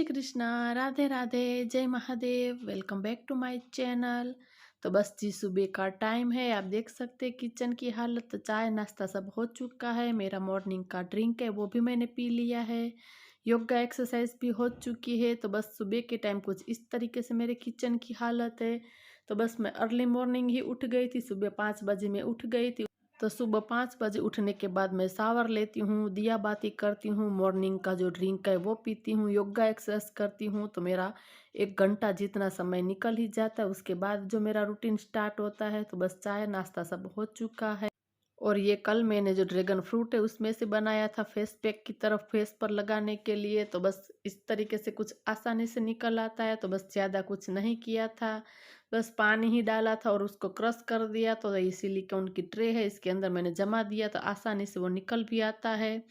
श्री कृष्णा, राधे राधे, जय Mahadev. Welcome back to my channel. तो बस जी सुबह का टाइम है, आप देख सकते हैं किचन की हालत। तो चाय नाश्ता सब हो चुका है, मेरा मॉर्निंग का ड्रिंक है वो भी मैंने पी लिया है। योगा एक्सरसाइज भी हो चुकी है। तो बस सुबह के टाइम कुछ इस तरीके से मेरे किचन की हालत है। तो बस मैं अर्ली मॉर्निंग ही उठ गई थी, सुबह 5 बजे मैं उठ गई थी। तो सुबह 5 बजे उठने के बाद मैं शावर लेती हूँ, दिया बाती करती हूँ, मॉर्निंग का जो ड्रिंक है वो पीती हूँ, योगा एक्सरसाइज करती हूँ। तो मेरा 1 घंटा जितना समय निकल ही जाता है। उसके बाद जो मेरा रूटीन स्टार्ट होता है। तो बस चाय नाश्ता सब हो चुका है। और ये कल मैंने जो ड्रैगन फ्रूट है उसमें से बनाया था फेस पैक की तरफ फेस पर लगाने के लिए। तो बस इस तरीके से कुछ आसानी से निकल आता है। तो बस ज़्यादा कुछ नहीं किया था, बस पानी ही डाला था और उसको क्रश कर दिया। तो ये सिलिकॉन की ट्रे है, इसके अंदर मैंने जमा दिया तो आसानी से वो निकल भी आता है।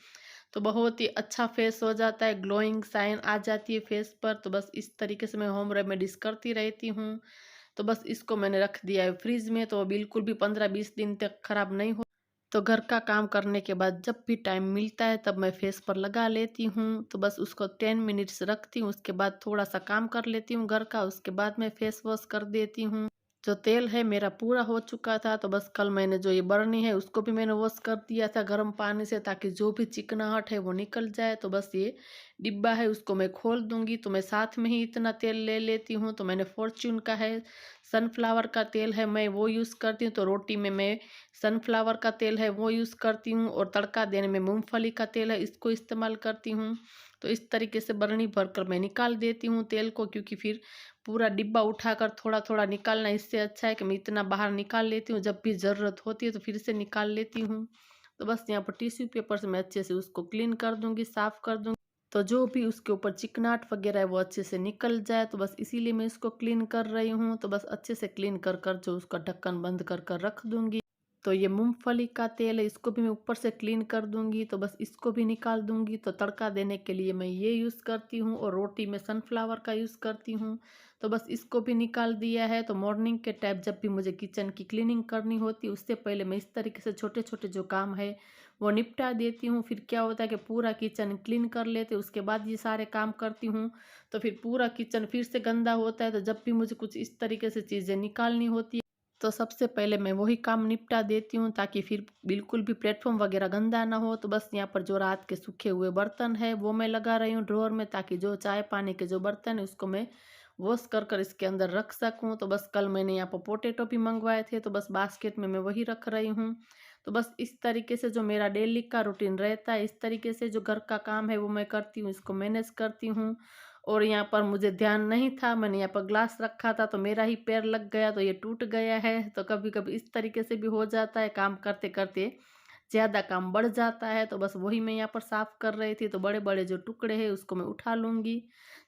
तो बहुत ही अच्छा फेस हो जाता है, ग्लोइंग साइन आ जाती है फेस पर। तो बस इस तरीके से मैं होम रेमेडीज करती रहती हूँ। तो बस इसको मैंने रख दिया है फ्रिज में, तो बिल्कुल भी 15-20 दिन तक खराब नहीं हो। तो घर का काम करने के बाद जब भी टाइम मिलता है तब मैं फेस पर लगा लेती हूँ। तो बस उसको 10 मिनट्स रखती हूँ, उसके बाद थोड़ा सा काम कर लेती हूँ घर का, उसके बाद मैं फेस वॉश कर देती हूँ। जो तेल है मेरा पूरा हो चुका था। तो बस कल मैंने जो ये बर्नी है उसको भी मैंने वॉश कर दिया था गर्म पानी से, ताकि जो भी चिकनाहट है वो निकल जाए। तो बस ये डिब्बा है उसको मैं खोल दूंगी। तो मैं साथ में ही इतना तेल ले लेती हूँ। तो मैंने फॉर्च्यून का है, सनफ्लावर का तेल है, मैं वो यूज़ करती हूँ। तो रोटी में मैं सनफ्लावर का तेल है वो यूज़ करती हूँ, और तड़का देने में मूंगफली का तेल है इसको इस्तेमाल करती हूँ। तो इस तरीके से बरनी भरकर मैं निकाल देती हूँ तेल को, क्योंकि फिर पूरा डिब्बा उठाकर थोड़ा थोड़ा निकालना, इससे अच्छा है कि मैं इतना बाहर निकाल लेती हूँ, जब भी ज़रूरत होती है तो फिर से निकाल लेती हूँ। तो बस यहाँ पर टिश्यू पेपर से मैं अच्छे से उसको क्लीन कर दूँगी, साफ़ कर दूँगी। तो जो भी उसके ऊपर चिकनाहट वगैरह है वो अच्छे से निकल जाए। तो बस इसीलिए मैं इसको क्लीन कर रही हूँ। तो बस अच्छे से क्लीन कर कर जो उसका ढक्कन बंद कर कर रख दूँगी। तो ये मूंगफली का तेल है, इसको भी मैं ऊपर से क्लीन कर दूंगी। तो बस इसको भी निकाल दूंगी। तो तड़का देने के लिए मैं ये यूज़ करती हूँ, और रोटी में सनफ्लावर का यूज़ करती हूँ। तो बस इसको भी निकाल दिया है। तो मॉर्निंग के टाइम जब भी मुझे किचन की क्लीनिंग करनी होती है उससे पहले मैं इस तरीके से छोटे छोटे जो काम है वो निपटा देती हूँ। फिर क्या होता है कि पूरा किचन क्लीन कर लेते, उसके बाद ये सारे काम करती हूँ। तो फिर पूरा किचन फिर से गंदा होता है। तो जब भी मुझे कुछ इस तरीके से चीज़ें निकालनी होती है तो सबसे पहले मैं वही काम निपटा देती हूँ, ताकि फिर बिल्कुल भी प्लेटफॉर्म वगैरह गंदा ना हो। तो बस यहाँ पर जो रात के सूखे हुए बर्तन है वो मैं लगा रही हूँ ड्रॉअर में, ताकि जो चाय पानी के जो बर्तन है उसको मैं वॉश कर कर इसके अंदर रख सकूँ। तो बस कल मैंने यहाँ पर पोटैटो भी मंगवाए थे, तो बस बास्केट में मैं वही रख रही हूँ। तो बस इस तरीके से जो मेरा डेली का रूटीन रहता है, इस तरीके से जो घर का काम है वो मैं करती हूँ, इसको मैनेज करती हूँ। और यहाँ पर मुझे ध्यान नहीं था, मैंने यहाँ पर ग्लास रखा था तो मेरा ही पैर लग गया, तो ये टूट गया है। तो कभी कभी इस तरीके से भी हो जाता है, काम करते करते ज़्यादा काम बढ़ जाता है। तो बस वही मैं यहाँ पर साफ़ कर रही थी। तो बड़े बड़े जो टुकड़े हैं उसको मैं उठा लूँगी,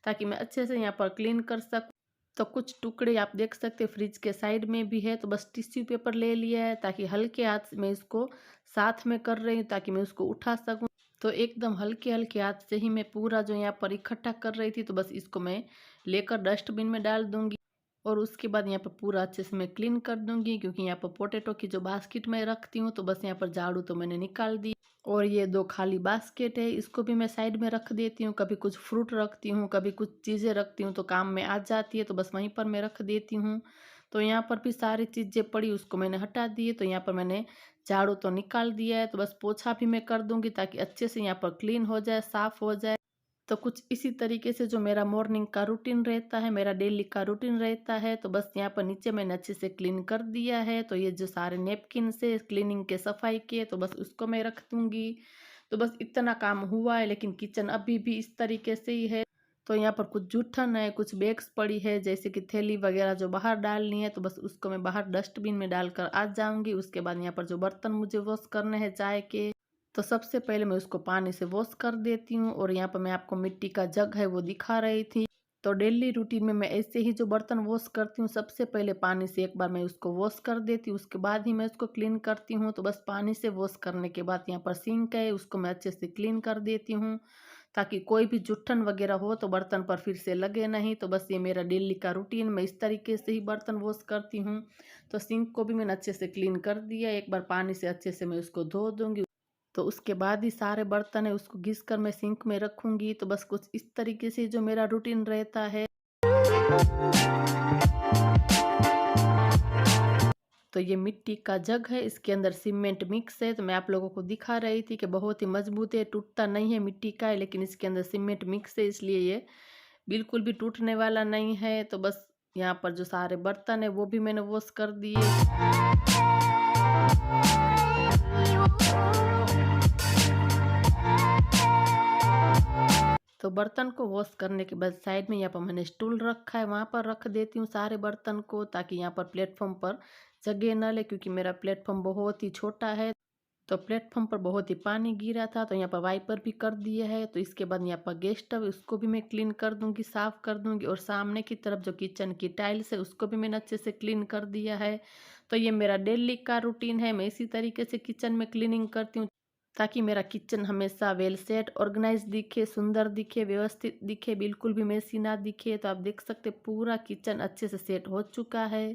ताकि मैं अच्छे से यहाँ पर क्लीन कर सकूँ। तो कुछ टुकड़े आप देख सकते हैं फ्रिज के साइड में भी है। तो बस टिश्यू पेपर ले लिया है, ताकि हल्के हाथ से मैं इसको साथ में कर रही हूँ, ताकि मैं उसको उठा सकूँ। तो एकदम हल्के हल्के हाथ से ही मैं पूरा जो यहाँ पर इकट्ठा कर रही थी। तो बस इसको मैं लेकर डस्टबिन में डाल दूँगी, और उसके बाद यहाँ पर पूरा अच्छे से मैं क्लीन कर दूँगी। क्योंकि यहाँ पर पोटैटो की जो बास्केट मैं रखती हूँ, तो बस यहाँ पर झाड़ू तो मैंने निकाल दी, और ये 2 खाली बास्केट है इसको भी मैं साइड में रख देती हूँ। कभी कुछ फ्रूट रखती हूँ, कभी कुछ चीज़ें रखती हूँ, तो काम में आ जाती है तो बस वहीं पर मैं रख देती हूँ। तो यहाँ पर भी सारी चीज़ें पड़ी उसको मैंने हटा दी है। तो यहाँ पर मैंने झाड़ू तो निकाल दिया है। तो बस पोछा भी मैं कर दूँगी, ताकि अच्छे से यहाँ पर क्लीन हो जाए, साफ़ हो जाए। तो कुछ इसी तरीके से जो मेरा मॉर्निंग का रूटीन रहता है, मेरा डेली का रूटीन रहता है। तो बस यहाँ पर नीचे मैंने अच्छे से क्लीन कर दिया है। तो ये जो सारे नेपकिन से क्लीनिंग के सफाई के, तो बस उसको मैं रख दूँगी। तो बस इतना काम हुआ है, लेकिन किचन अभी भी इस तरीके से ही है। तो यहाँ पर कुछ जूठन है, कुछ बैग्स पड़ी है, जैसे कि थैली वगैरह जो बाहर डालनी है, तो बस उसको मैं बाहर डस्टबिन में डालकर आ जाऊँगी। उसके बाद यहाँ पर जो बर्तन मुझे वॉश करने हैं चाय के, तो सबसे पहले मैं उसको पानी से वॉश कर देती हूँ। और यहाँ पर मैं आपको मिट्टी का जग है वो दिखा रही थी। तो डेली रूटीन में मैं ऐसे ही जो बर्तन वॉश करती हूँ, सबसे पहले पानी से एक बार मैं उसको वॉश कर देती हूँ, उसके बाद ही मैं उसको क्लीन करती हूँ। तो बस पानी से वॉश करने के बाद यहाँ पर सिंक है उसको मैं अच्छे से क्लीन कर देती हूँ, ताकि कोई भी जुट्ठन वगैरह हो तो बर्तन पर फिर से लगे नहीं। तो बस ये मेरा डेली का रूटीन, मैं इस तरीके से ही बर्तन वॉश करती हूँ। तो सिंक को भी मैंने अच्छे से क्लीन कर दिया, एक बार पानी से अच्छे से मैं उसको धो दूँगी। तो उसके बाद ही सारे बर्तन है उसको घिस कर मैं सिंक में रखूँगी। तो बस कुछ इस तरीके से जो मेरा रूटीन रहता है। तो ये मिट्टी का जग है, इसके अंदर सीमेंट मिक्स है। तो मैं आप लोगों को दिखा रही थी कि बहुत ही मजबूत है, टूटता नहीं है, मिट्टी का है, लेकिन इसके अंदर सीमेंट मिक्स है, इसलिए ये बिल्कुल भी टूटने वाला नहीं है। तो बस यहाँ पर जो सारे बर्तन है वो भी मैंने वॉश कर दिए। तो बर्तन को वॉश करने के बाद साइड में यहाँ पर मैंने स्टूल रखा है, वहाँ पर रख देती हूँ सारे बर्तन को, ताकि यहाँ पर प्लेटफॉर्म पर जगह न ले, क्योंकि मेरा प्लेटफॉर्म बहुत ही छोटा है। तो प्लेटफॉर्म पर बहुत ही पानी गिरा था, तो यहाँ पर वाइपर भी कर दिए है। तो इसके बाद यहाँ पर गैस स्टव उसको भी मैं क्लीन कर दूंगी, साफ कर दूंगी। और सामने की तरफ जो किचन की टाइल्स है उसको भी मैंने अच्छे से क्लीन कर दिया है। तो ये मेरा डेली का रूटीन है, मैं इसी तरीके से किचन में क्लीनिंग करती हूँ, ताकि मेरा किचन हमेशा वेल सेट ऑर्गेनाइज दिखे, सुंदर दिखे, व्यवस्थित दिखे, बिल्कुल भी मेसी ना दिखे। तो आप देख सकते पूरा किचन अच्छे से सेट हो चुका है।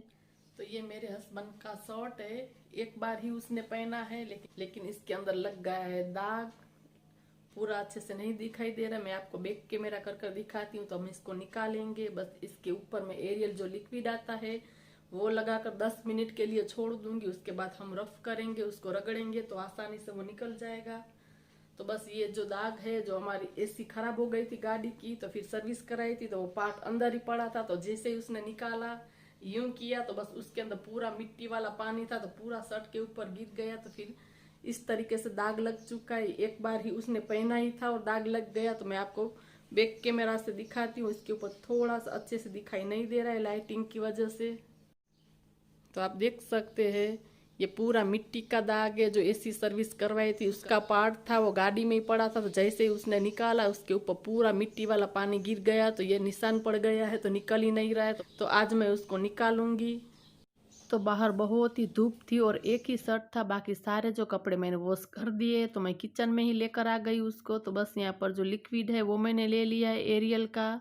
तो ये मेरे हस्बैंड का शर्ट है, एक बार ही उसने पहना है, लेकिन इसके अंदर लग गया है दाग, पूरा अच्छे से नहीं दिखाई दे रहा। मैं आपको बैक कैमरा कर कर दिखाती हूँ। तो हम इसको निकालेंगे, बस इसके ऊपर में एरियल जो लिक्विड आता है वो लगाकर 10 मिनट के लिए छोड़ दूंगी। उसके बाद हम रफ करेंगे, उसको रगड़ेंगे तो आसानी से वो निकल जाएगा। तो बस ये जो दाग है, जो हमारी एसी खराब हो गई थी गाड़ी की, तो फिर सर्विस कराई थी, तो वो पार्ट अंदर ही पड़ा था। तो जैसे ही उसने निकाला, यूं किया, तो बस उसके अंदर पूरा मिट्टी वाला पानी था, तो पूरा शर्ट के ऊपर गिर गया। तो फिर इस तरीके से दाग लग चुका है। एक बार ही उसने पहना ही था और दाग लग गया। तो मैं आपको बैक कैमरा से दिखाती हूँ, इसके ऊपर थोड़ा सा अच्छे से दिखाई नहीं दे रहा है लाइटिंग की वजह से। तो आप देख सकते हैं ये पूरा मिट्टी का दाग है, जो एसी सर्विस करवाई थी उसका पार्ट था, वो गाड़ी में ही पड़ा था। तो जैसे ही उसने निकाला, उसके ऊपर पूरा मिट्टी वाला पानी गिर गया, तो ये निशान पड़ गया है, तो निकल ही नहीं रहा है। तो आज मैं उसको निकालूंगी। तो बाहर बहुत ही धूप थी और एक ही शर्ट था, बाकी सारे जो कपड़े मैंने वॉश कर दिए। तो मैं किचन में ही लेकर आ गई उसको। तो बस यहाँ पर जो लिक्विड है वो मैंने ले लिया है एरियल का।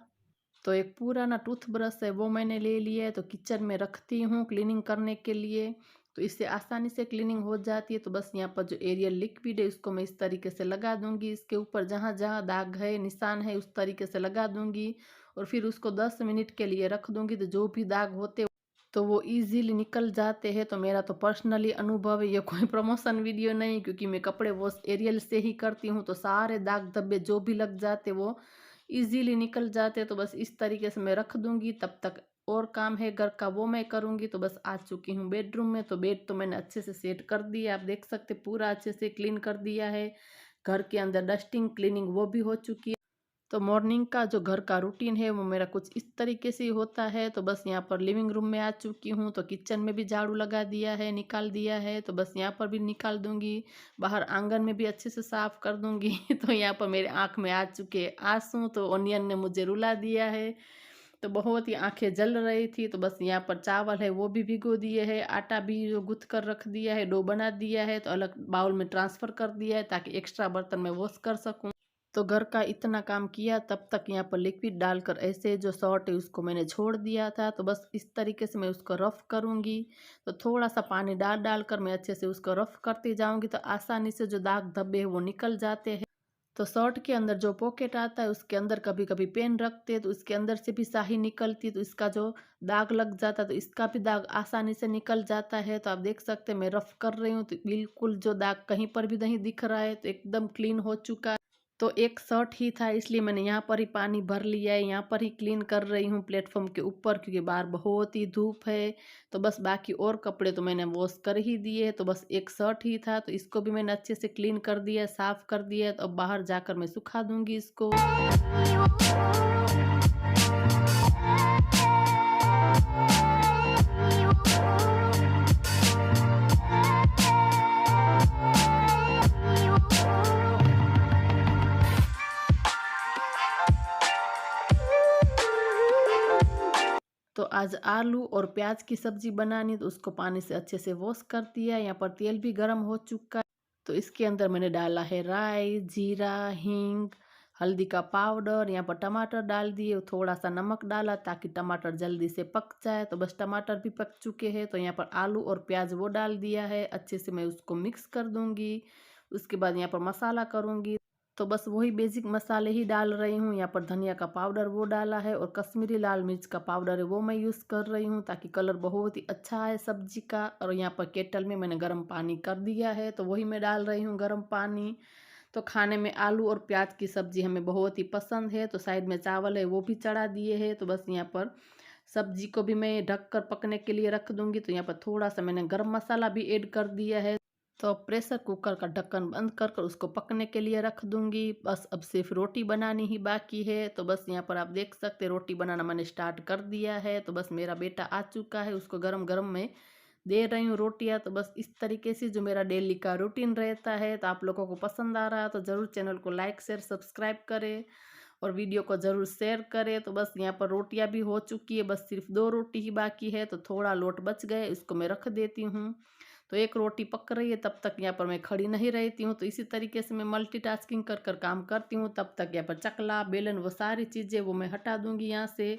तो एक पुराना टूथब्रश है वो मैंने ले लिया है, तो किचन में रखती हूँ क्लीनिंग करने के लिए। तो इससे आसानी से क्लीनिंग हो जाती है। तो बस यहाँ पर जो एरियल लिक्विड है उसको मैं इस तरीके से लगा दूंगी, इसके ऊपर जहाँ जहाँ दाग है, निशान है, उस तरीके से लगा दूंगी। और फिर उसको 10 मिनट के लिए रख दूंगी। तो जो भी दाग होते तो वो इजीली निकल जाते हैं। तो मेरा तो पर्सनली अनुभव है, ये कोई प्रमोशन वीडियो नहीं, क्योंकि मैं कपड़े वॉश एरियल से ही करती हूँ। तो सारे दाग धब्बे जो भी लग जाते वो इजीली निकल जाते। तो बस इस तरीके से मैं रख दूंगी। तब तक और काम है घर का वो मैं करूंगी। तो बस आ चुकी हूँ बेडरूम में। तो बेड तो मैंने अच्छे से सेट कर दिया, आप देख सकते पूरा अच्छे से क्लीन कर दिया है। घर के अंदर डस्टिंग क्लीनिंग वो भी हो चुकी है। तो मॉर्निंग का जो घर का रूटीन है वो मेरा कुछ इस तरीके से ही होता है। तो बस यहाँ पर लिविंग रूम में आ चुकी हूँ। तो किचन में भी झाड़ू लगा दिया है, निकाल दिया है। तो बस यहाँ पर भी निकाल दूंगी, बाहर आंगन में भी अच्छे से साफ कर दूंगी। तो यहाँ पर मेरे आँख में आ चुके आंसू, तो ओनियन ने मुझे रुला दिया है। तो बहुत ही आंखें जल रही थी। तो बस यहाँ पर चावल है वो भी भिगो दिए है, आटा भी जो गूंथ कर रख दिया है, डो बना दिया है, तो अलग बाउल में ट्रांसफ़र कर दिया है, ताकि एक्स्ट्रा बर्तन में वॉश कर सकूँ। तो घर का इतना काम किया, तब तक यहाँ पर लिक्विड डालकर ऐसे जो शॉर्ट है उसको मैंने छोड़ दिया था। तो बस इस तरीके से मैं उसको रफ़ करूँगी। तो थोड़ा सा पानी डाल डाल कर मैं अच्छे से उसको रफ़ करती जाऊँगी, तो आसानी से जो दाग धब्बे हैं वो निकल जाते हैं। तो शर्ट के अंदर जो पॉकेट आता है उसके अंदर कभी कभी पेन रखते हैं, तो उसके अंदर से भी स्याही निकलती है, तो इसका जो दाग लग जाता है तो इसका भी दाग आसानी से निकल जाता है। तो आप देख सकते हैं मैं रफ़ कर रही हूँ, तो बिल्कुल जो दाग कहीं पर भी नहीं दिख रहा है, तो एकदम क्लीन हो चुका है। तो एक शर्ट ही था, इसलिए मैंने यहाँ पर ही पानी भर लिया है, यहाँ पर ही क्लीन कर रही हूँ प्लेटफॉर्म के ऊपर, क्योंकि बाहर बहुत ही धूप है। तो बस बाकी और कपड़े तो मैंने वॉश कर ही दिए। तो बस एक शर्ट ही था, तो इसको भी मैंने अच्छे से क्लीन कर दिया, साफ कर दिया। तो अब बाहर जाकर मैं सुखा दूंगी इसको। तो आज आलू और प्याज की सब्जी बनानी, तो उसको पानी से अच्छे से वॉश कर दिया। यहाँ पर तेल भी गर्म हो चुका है। तो इसके अंदर मैंने डाला है राई, जीरा, हींग, हल्दी का पाउडर, यहाँ पर टमाटर डाल दिए, थोड़ा सा नमक डाला ताकि टमाटर जल्दी से पक जाए। तो बस टमाटर भी पक चुके हैं। तो यहाँ पर आलू और प्याज वो डाल दिया है, अच्छे से मैं उसको मिक्स कर दूंगी। उसके बाद यहाँ पर मसाला करूँगी। तो बस वही बेसिक मसाले ही डाल रही हूँ। यहाँ पर धनिया का पाउडर वो डाला है और कश्मीरी लाल मिर्च का पाउडर है वो मैं यूज़ कर रही हूँ, ताकि कलर बहुत ही अच्छा आए सब्जी का। और यहाँ पर केटल में मैंने गर्म पानी कर दिया है, तो वही मैं डाल रही हूँ गर्म पानी। तो खाने में आलू और प्याज की सब्ज़ी हमें बहुत ही पसंद है, तो साइड में चावल है वो भी चढ़ा दिए हैं। तो बस यहाँ पर सब्जी को भी मैं ढक कर पकने के लिए रख दूंगी। तो यहाँ पर थोड़ा सा मैंने गरम मसाला भी ऐड कर दिया है। तो प्रेशर कुकर का ढक्कन बंद कर कर उसको पकने के लिए रख दूंगी। बस अब सिर्फ रोटी बनानी ही बाकी है। तो बस यहाँ पर आप देख सकते हैं रोटी बनाना मैंने स्टार्ट कर दिया है। तो बस मेरा बेटा आ चुका है, उसको गरम गरम में दे रही हूँ रोटियाँ। तो बस इस तरीके से जो मेरा डेली का रूटीन रहता है। तो आप लोगों को पसंद आ रहा है तो ज़रूर चैनल को लाइक शेयर सब्सक्राइब करें और वीडियो को ज़रूर शेयर करें। तो बस यहाँ पर रोटियाँ भी हो चुकी है, बस सिर्फ 2 रोटी ही बाकी है। तो थोड़ा लोट बच गए, इसको मैं रख देती हूँ। तो एक रोटी पक रही है, तब तक यहाँ पर मैं खड़ी नहीं रहती हूँ। तो इसी तरीके से मैं मल्टीटास्किंग कर कर काम करती हूँ। तब तक यहाँ पर चकला बेलन वो सारी चीज़ें वो मैं हटा दूँगी यहाँ से।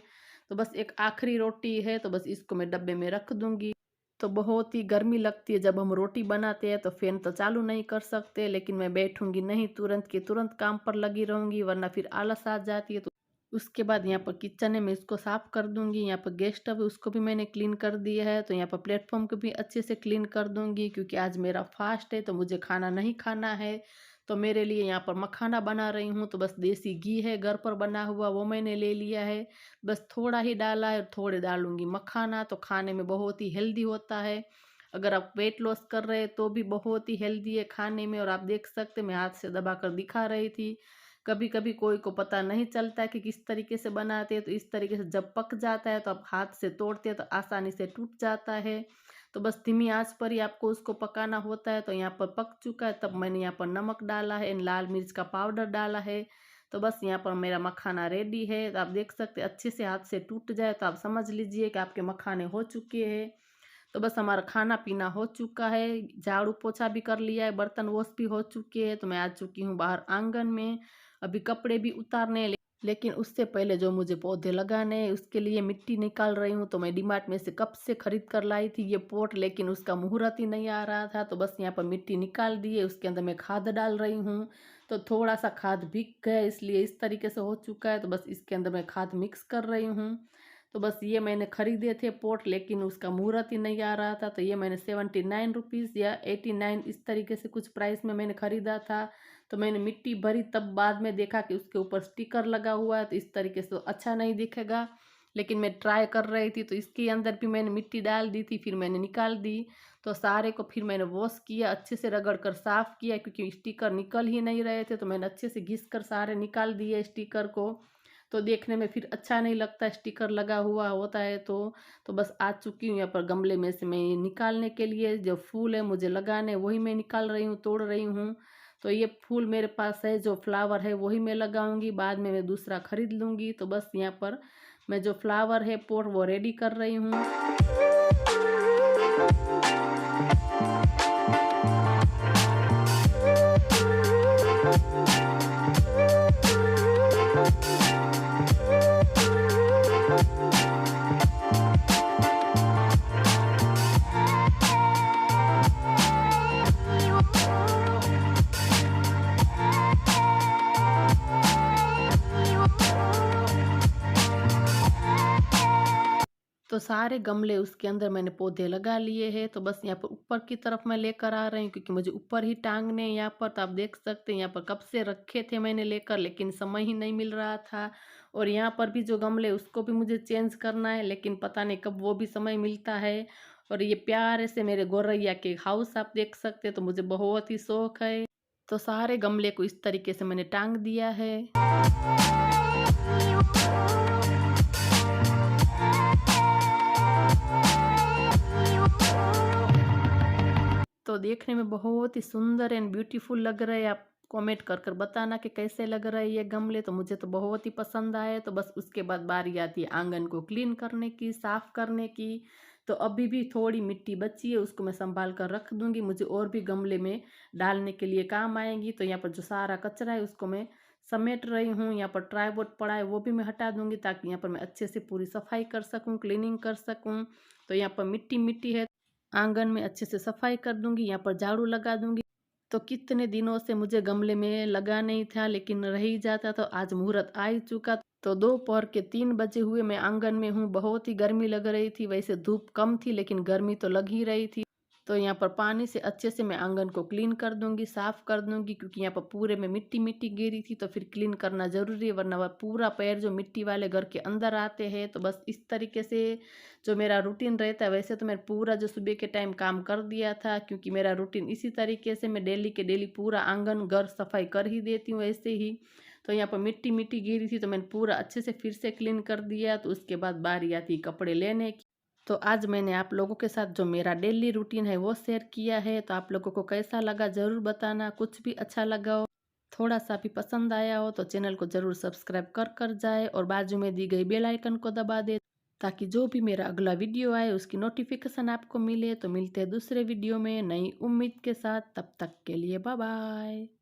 तो बस एक आखिरी रोटी है, तो बस इसको मैं डब्बे में रख दूँगी। तो बहुत ही गर्मी लगती है जब हम रोटी बनाते हैं, तो फ़ैन तो चालू नहीं कर सकते, लेकिन मैं बैठूंगी नहीं, तुरंत के तुरंत काम पर लगी रहूंगी, वरना फिर आलस आ जाती है। तो उसके बाद यहाँ पर किचन है मैं इसको साफ़ कर दूंगी। यहाँ पर गैस स्टव है उसको भी मैंने क्लीन कर दिया है। तो यहाँ पर प्लेटफॉर्म को भी अच्छे से क्लीन कर दूंगी, क्योंकि आज मेरा फास्ट है तो मुझे खाना नहीं खाना है। तो मेरे लिए यहाँ पर मखाना बना रही हूँ। तो बस देसी घी है घर पर बना हुआ, वो मैंने ले लिया है। बस थोड़ा ही डाला है और थोड़े डालूंगी मखाना। तो खाने में बहुत ही हेल्दी होता है। अगर आप वेट लॉस कर रहे हैं तो भी बहुत ही हेल्दी है खाने में। और आप देख सकते मैं हाथ से दबा कर दिखा रही थी। कभी कभी कोई को पता नहीं चलता है कि किस तरीके से बनाते हैं। तो इस तरीके से जब पक जाता है तो आप हाथ से तोड़ते हैं तो आसानी से टूट जाता है। तो बस धीमी आंच पर ही आपको उसको पकाना होता है। तो यहाँ पर पक चुका है, तब मैंने यहाँ पर नमक डाला है, लाल मिर्च का पाउडर डाला है। तो बस यहाँ पर मेरा मखाना रेडी है। तो आप देख सकते अच्छे से हाथ से टूट जाए तो आप समझ लीजिए कि आपके मखाने हो चुके हैं। तो बस हमारा खाना पीना हो चुका है, झाड़ू पोछा भी कर लिया है, बर्तन वॉश भी हो चुके हैं। तो मैं आ चुकी हूँ बाहर आंगन में, अभी कपड़े भी उतारने हैं। लेकिन उससे पहले जो मुझे पौधे लगाने हैं उसके लिए मिट्टी निकाल रही हूँ। तो मैं डीमार्ट में से कब से खरीद कर लाई थी ये पॉट, लेकिन उसका मुहूर्त ही नहीं आ रहा था। तो बस यहाँ पर मिट्टी निकाल दी है, उसके अंदर मैं खाद डाल रही हूँ। तो थोड़ा सा खाद भीग गया इसलिए इस तरीके से हो चुका है। तो बस इसके अंदर मैं खाद मिक्स कर रही हूँ। तो बस ये मैंने खरीदे थे पॉट, लेकिन उसका मुहूर्त ही नहीं आ रहा था। तो ये मैंने 79 रुपीज़ या 89 इस तरीके से कुछ प्राइस में मैंने ख़रीदा था। तो मैंने मिट्टी भरी, तब बाद में देखा कि उसके ऊपर स्टिकर लगा हुआ है, तो इस तरीके से तो अच्छा नहीं दिखेगा। लेकिन मैं ट्राई कर रही थी, तो इसके अंदर भी मैंने मिट्टी डाल दी थी, फिर मैंने निकाल दी। तो सारे को फिर मैंने वॉश किया, अच्छे से रगड़ कर साफ़ किया, क्योंकि स्टिकर निकल ही नहीं रहे थे। तो मैंने अच्छे से घिस कर सारे निकाल दिए स्टिकर को। तो देखने में फिर अच्छा नहीं लगता स्टिकर लगा हुआ होता है। तो बस आ चुकी हूँ यहाँ पर गमले में से मैं निकालने के लिए, जो फूल है मुझे लगाने वही मैं निकाल रही हूँ, तोड़ रही हूँ। तो ये फूल मेरे पास है, जो फ्लावर है वही मैं लगाऊंगी, बाद में मैं दूसरा खरीद लूँगी। तो बस यहाँ पर मैं जो फ्लावर है पॉट वो रेडी कर रही हूँ। तो सारे गमले उसके अंदर मैंने पौधे लगा लिए हैं। तो बस यहाँ पर ऊपर की तरफ मैं लेकर आ रही हूँ, क्योंकि मुझे ऊपर ही टांगने हैं यहाँ पर। तो आप देख सकते हैं यहाँ पर कब से रखे थे मैंने लेकर, लेकिन समय ही नहीं मिल रहा था। और यहाँ पर भी जो गमले उसको भी मुझे चेंज करना है, लेकिन पता नहीं कब वो भी समय मिलता है। और ये प्यारे से मेरे गौरैया के हाउस आप देख सकते हैं, तो मुझे बहुत ही शौक है। तो सारे गमले को इस तरीके से मैंने टांग दिया है। तो देखने में बहुत ही सुंदर एंड ब्यूटीफुल लग रहे हैं। आप कमेंट कर कर बताना कि कैसे लग रहे हैं ये गमले। तो मुझे तो बहुत ही पसंद आए। तो बस उसके बाद बारी आती है आंगन को क्लीन करने की, साफ़ करने की। तो अभी भी थोड़ी मिट्टी बची है, उसको मैं संभाल कर रख दूंगी, मुझे और भी गमले में डालने के लिए काम आएंगी। तो यहाँ पर जो सारा कचरा है उसको मैं समेट रही हूँ। यहाँ पर ट्राइपॉड पड़ा है वो भी मैं हटा दूंगी, ताकि यहाँ पर मैं अच्छे से पूरी सफाई कर सकूँ, क्लीनिंग कर सकूँ। तो यहाँ पर मिट्टी मिट्टी है, आंगन में अच्छे से सफाई कर दूंगी, यहाँ पर झाड़ू लगा दूंगी। तो कितने दिनों से मुझे गमले में लगा नहीं था, लेकिन रह ही जाता, तो आज मुहूर्त आ ही चुका। तो दोपहर के 3 बजे हुए, मैं आंगन में हूँ। बहुत ही गर्मी लग रही थी, वैसे धूप कम थी लेकिन गर्मी तो लग ही रही थी। तो यहाँ पर पानी से अच्छे से मैं आंगन को क्लीन कर दूंगी, साफ कर दूंगी, क्योंकि यहाँ पर पूरे में मिट्टी मिट्टी गिरी थी, तो फिर क्लीन करना जरूरी है, वरना वह पूरा पैर जो मिट्टी वाले घर के अंदर आते हैं। तो बस इस तरीके से जो मेरा रूटीन रहता है, वैसे तो मैं पूरा जो सुबह के टाइम काम कर दिया था, क्योंकि मेरा रूटीन इसी तरीके से मैं डेली के डेली पूरा आंगन घर सफाई कर ही देती हूँ ऐसे ही। तो यहाँ पर मिट्टी मिट्टी गिरी थी, तो मैंने पूरा अच्छे से फिर से क्लीन कर दिया। तो उसके बाद बारी आती कपड़े लेने की। तो आज मैंने आप लोगों के साथ जो मेरा डेली रूटीन है वो शेयर किया है। तो आप लोगों को कैसा लगा ज़रूर बताना। कुछ भी अच्छा लगा हो, थोड़ा सा भी पसंद आया हो, तो चैनल को ज़रूर सब्सक्राइब कर जाए और बाजू में दी गई बेल आइकन को दबा दे, ताकि जो भी मेरा अगला वीडियो आए उसकी नोटिफिकेशन आपको मिले। तो मिलते हैं दूसरे वीडियो में नई उम्मीद के साथ। तब तक के लिए बाय बाय।